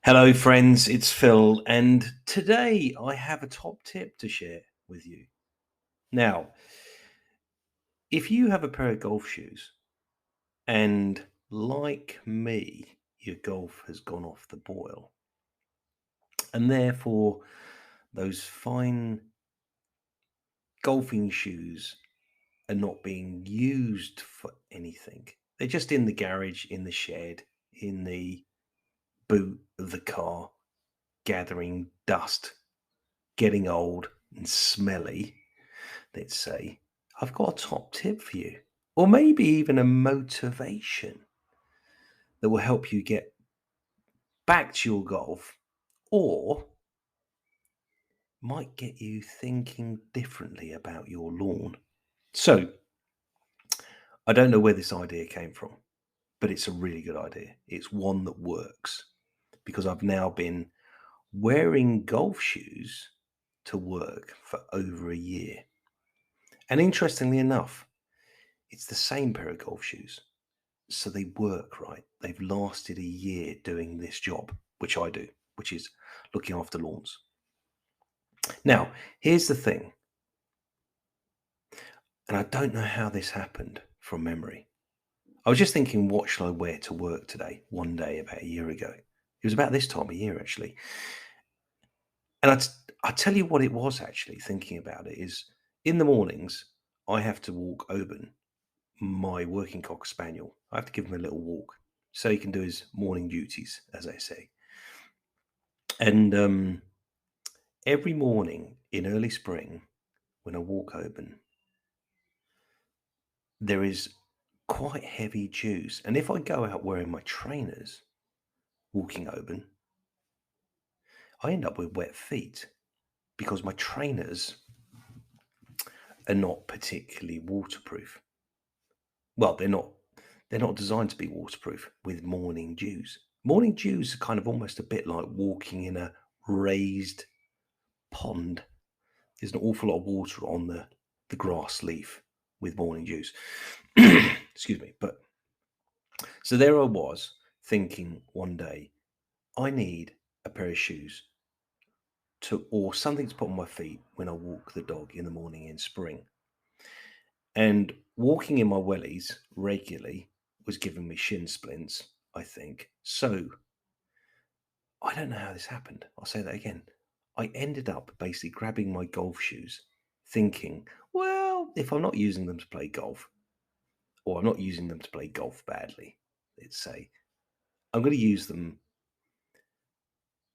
Hello, friends, it's Phil, and today I have a top tip to share with you. Now, if you have a pair of golf shoes and, like me, your golf has gone off the boil, and therefore those fine golfing shoes are not being used for anything, they're just in the garage, in the shed, in the boot of the car, gathering dust, getting old and smelly, let's say, I've got a top tip for you, or maybe even a motivation that will help you get back to your golf, or might get you thinking differently about your lawn. So, I don't know where this idea came from, but it's a really good idea. It's one that works because I've now been wearing golf shoes to work for over a year. And interestingly enough, it's the same pair of golf shoes. So they work, right? They've lasted a year doing this job, which I do, which is looking after lawns. Now, here's the thing, and I don't know how this happened from memory. I was just thinking, what shall I wear to work today? One day about a year ago. It was about this time of year, actually. And I tell you what it was actually, thinking about it, is in the mornings, I have to walk Oban, my working cocker spaniel. I have to give him a little walk so he can do his morning duties, as I say. And every morning in early spring, when I walk Oban, there is quite heavy dews. And if I go out wearing my trainers, walking Oban, I end up with wet feet because my trainers are not particularly waterproof. Well, they're not designed to be waterproof with morning dews. Morning dews are kind of almost a bit like walking in a raised pond. There's an awful lot of water on the grass leaf with morning dews. Excuse me. But so there I was thinking one day, I need a pair of shoes or something to put on my feet when I walk the dog in the morning in spring. And walking in my wellies regularly was giving me shin splints, I think. So I don't know how this happened. I'll say that again. I ended up basically grabbing my golf shoes, thinking, well, if I'm not using them to play golf, or I'm not using them to play golf badly, let's say, I'm going to use them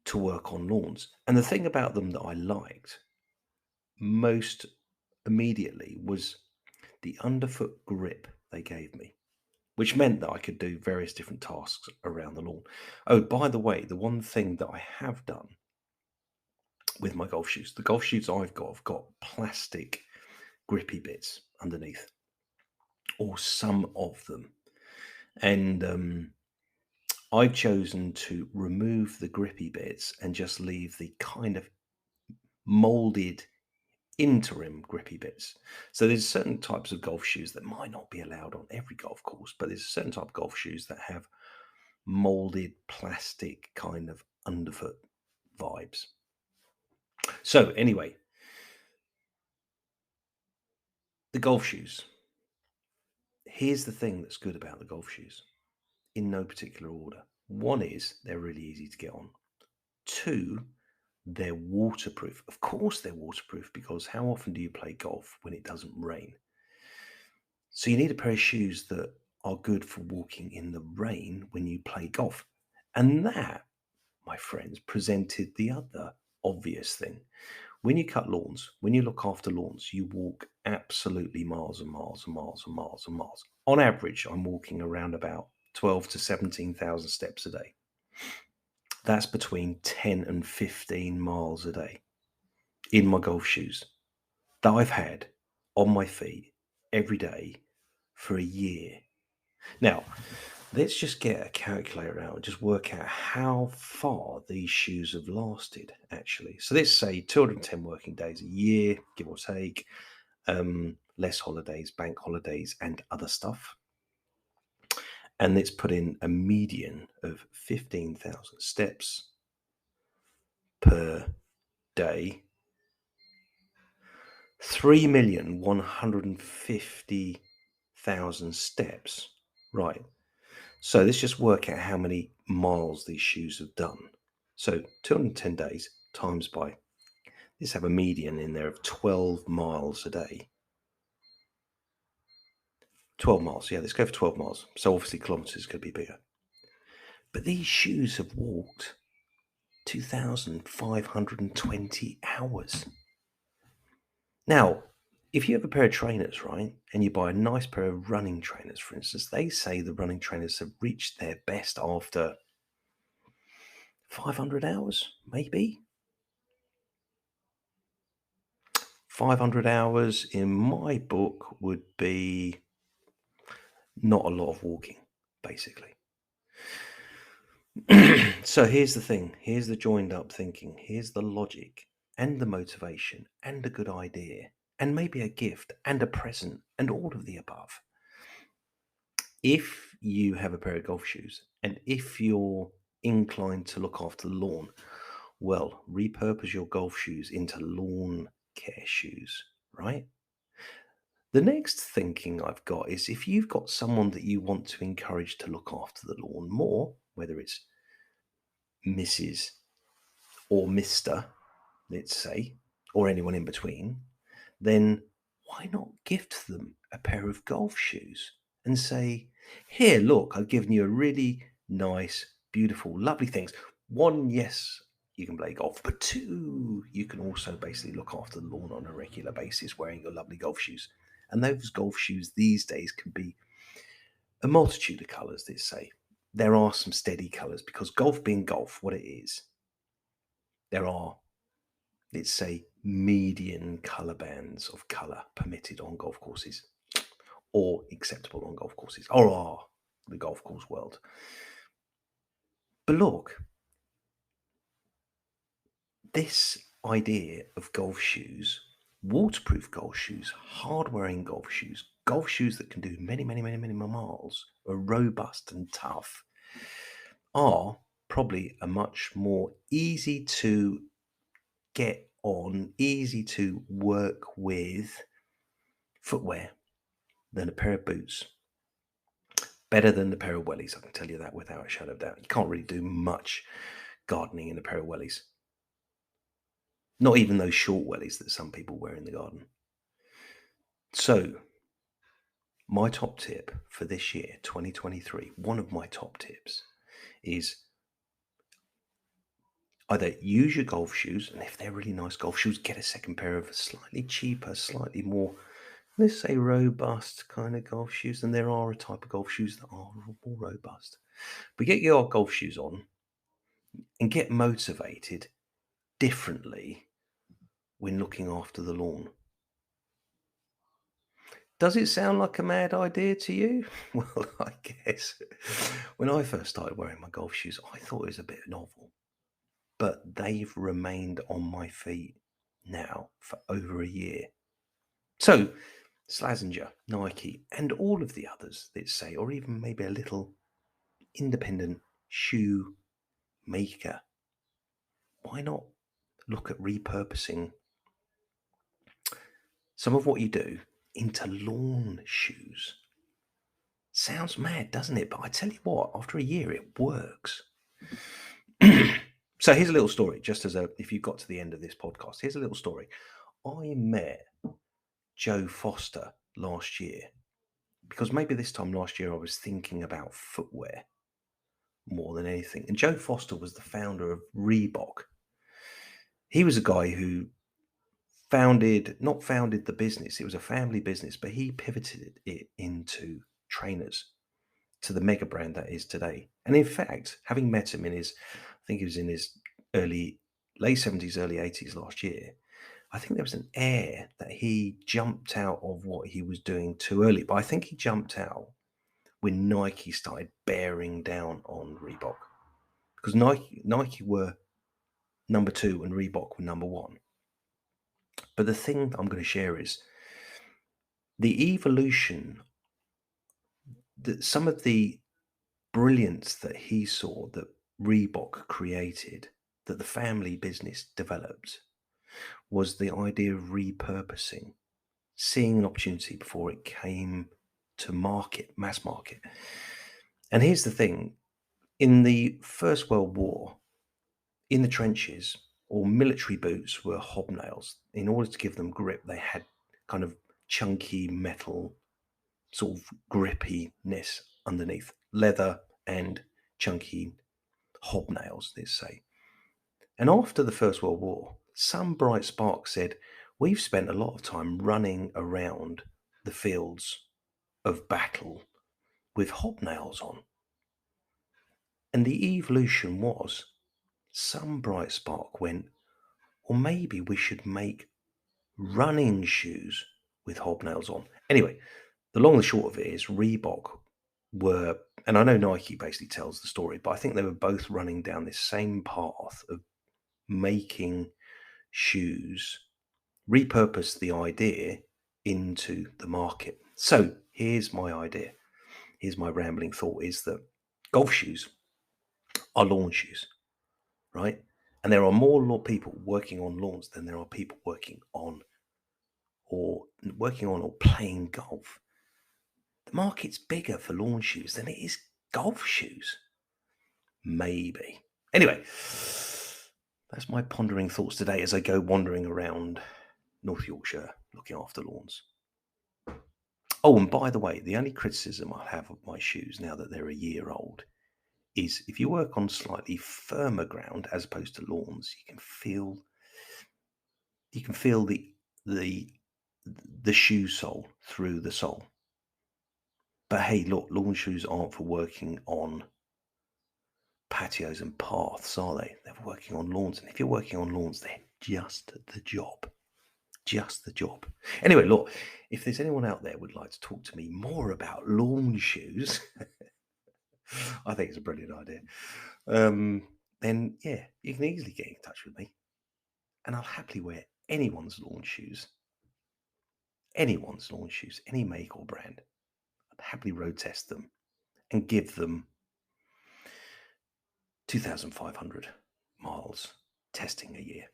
to work on lawns. And the thing about them that I liked most immediately was the underfoot grip they gave me, which meant that I could do various different tasks around the lawn. Oh, by the way, the one thing that I have done with my golf shoes, the golf shoes I've got have got plastic grippy bits underneath, or some of them. And I've chosen to remove the grippy bits and just leave the kind of molded interim grippy bits. So there's certain types of golf shoes that might not be allowed on every golf course, but there's a certain type of golf shoes that have molded plastic kind of underfoot vibes. So anyway, the golf shoes. Here's the thing that's good about the golf shoes, in no particular order. One is they're really easy to get on. Two, they're waterproof. Of course they're waterproof, because how often do you play golf when it doesn't rain? So you need a pair of shoes that are good for walking in the rain when you play golf. And that, my friends, presented the other obvious thing. When you cut lawns, when you look after lawns, you walk absolutely miles and miles and miles and miles and miles. On average, I'm walking around about 12 to 17,000 steps a day. That's between 10 and 15 miles a day in my golf shoes that I've had on my feet every day for a year. Now, let's just get a calculator out and just work out how far these shoes have lasted, actually. So let's say 210 working days a year, give or take. less holidays, bank holidays, and other stuff. And it's put in a median of 15,000 steps per day, 3,150,000 steps. Right. So let's just work out how many miles these shoes have done. So 210 days times by, let's have a median in there of 12 miles a day. 12 miles, yeah, let's go for 12 miles. So obviously kilometers could be bigger. But these shoes have walked 2,520 hours. Now, if you have a pair of trainers, right, and you buy a nice pair of running trainers, for instance, they say the running trainers have reached their best after 500 hours, maybe. 500 hours in my book would be not a lot of walking, basically. So here's the thing. Here's the joined up thinking. Here's the logic and the motivation and a good idea and maybe a gift and a present and all of the above. If you have a pair of golf shoes and if you're inclined to look after the lawn, well, repurpose your golf shoes into lawn care shoes, right? The next thinking I've got is if you've got someone that you want to encourage to look after the lawn more, whether it's Mrs. or Mr., let's say, or anyone in between, then why not gift them a pair of golf shoes and say, here, look, I've given you a really nice, beautiful, lovely things. One, yes, you can play golf, but two, you can also basically look after the lawn on a regular basis wearing your lovely golf shoes. And those golf shoes these days can be a multitude of colours, let's say. There are some steady colours because golf being golf, what it is, there are, let's say, median colour bands of colour permitted on golf courses or acceptable on golf courses or are the golf course world. But look, this idea of golf shoes, waterproof golf shoes, hard-wearing golf shoes that can do many, many, many, many more miles, are robust and tough, are probably a much more easy to get on, easy to work with footwear than a pair of boots. Better than the pair of wellies, I can tell you that without a shadow of doubt. You can't really do much gardening in a pair of wellies. Not even those short wellies that some people wear in the garden. So, my top tip for this year, 2023, one of my top tips is either use your golf shoes, and if they're really nice golf shoes, get a second pair of slightly cheaper, slightly more, let's say, robust kind of golf shoes. And there are a type of golf shoes that are more robust. But get your golf shoes on and get motivated differently when looking after the lawn. Does it sound like a mad idea to you? Well, I guess when I first started wearing my golf shoes, I thought it was a bit novel, but they've remained on my feet now for over a year. So, Slazenger, Nike, and all of the others, let's say, or even maybe a little independent shoe maker, why not look at repurposing some of what you do into lawn shoes? Sounds mad, doesn't it? But I tell you what, after a year, it works. So here's a little story, just as if you got to the end of this podcast, here's a little story. I met Joe Foster last year because maybe this time last year I was thinking about footwear more than anything. And Joe Foster was the founder of Reebok. He was a guy who not founded the business, it was a family business, but he pivoted it into trainers to the mega brand that is today. And in fact, having met him I think he was in his late 70s, early 80s last year, I think there was an air that he jumped out of what he was doing too early. But I think he jumped out when Nike started bearing down on Reebok. Because Nike were number two and Reebok were number one. But the thing I'm going to share is the evolution, that some of the brilliance that he saw that Reebok created, that the family business developed, was the idea of repurposing, seeing an opportunity before it came to market, mass market. And here's the thing: in the First World War, in the trenches, all military boots were hobnails. In order to give them grip, they had kind of chunky metal, sort of grippiness underneath, leather and chunky hobnails, let's say. And after the First World War, some bright spark said, we've spent a lot of time running around the fields of battle with hobnails on. And the evolution was, some bright spark went, or maybe we should make running shoes with hobnails on. Anyway, the long and short of it is Reebok were, and I know Nike basically tells the story, but I think they were both running down this same path of making shoes, repurpose the idea into the market. So here's my idea. Here's my rambling thought, is that golf shoes are lawn shoes, right? And there are more people working on lawns than there are people working on or playing golf. The market's bigger for lawn shoes than it is golf shoes. Maybe. Anyway, that's my pondering thoughts today as I go wandering around North Yorkshire looking after lawns. Oh, and by the way, the only criticism I have of my shoes now that they're a year old is if you work on slightly firmer ground as opposed to lawns, you can feel the shoe sole through the sole. But hey, look, lawn shoes aren't for working on patios and paths, are they? They're working on lawns. And if you're working on lawns, they're just the job. Just the job. Anyway, look, if there's anyone out there who would like to talk to me more about lawn shoes, I think it's a brilliant idea. Then yeah, you can easily get in touch with me. And I'll happily wear anyone's lawn shoes. Anyone's lawn shoes, any make or brand. I'd happily road test them and give them 2,500 miles testing a year.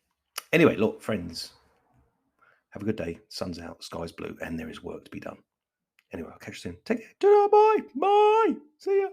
Anyway, look, friends, have a good day. Sun's out, sky's blue, and there is work to be done. Anyway, I'll catch you soon. Take care. Ta-da, bye. Bye. See ya.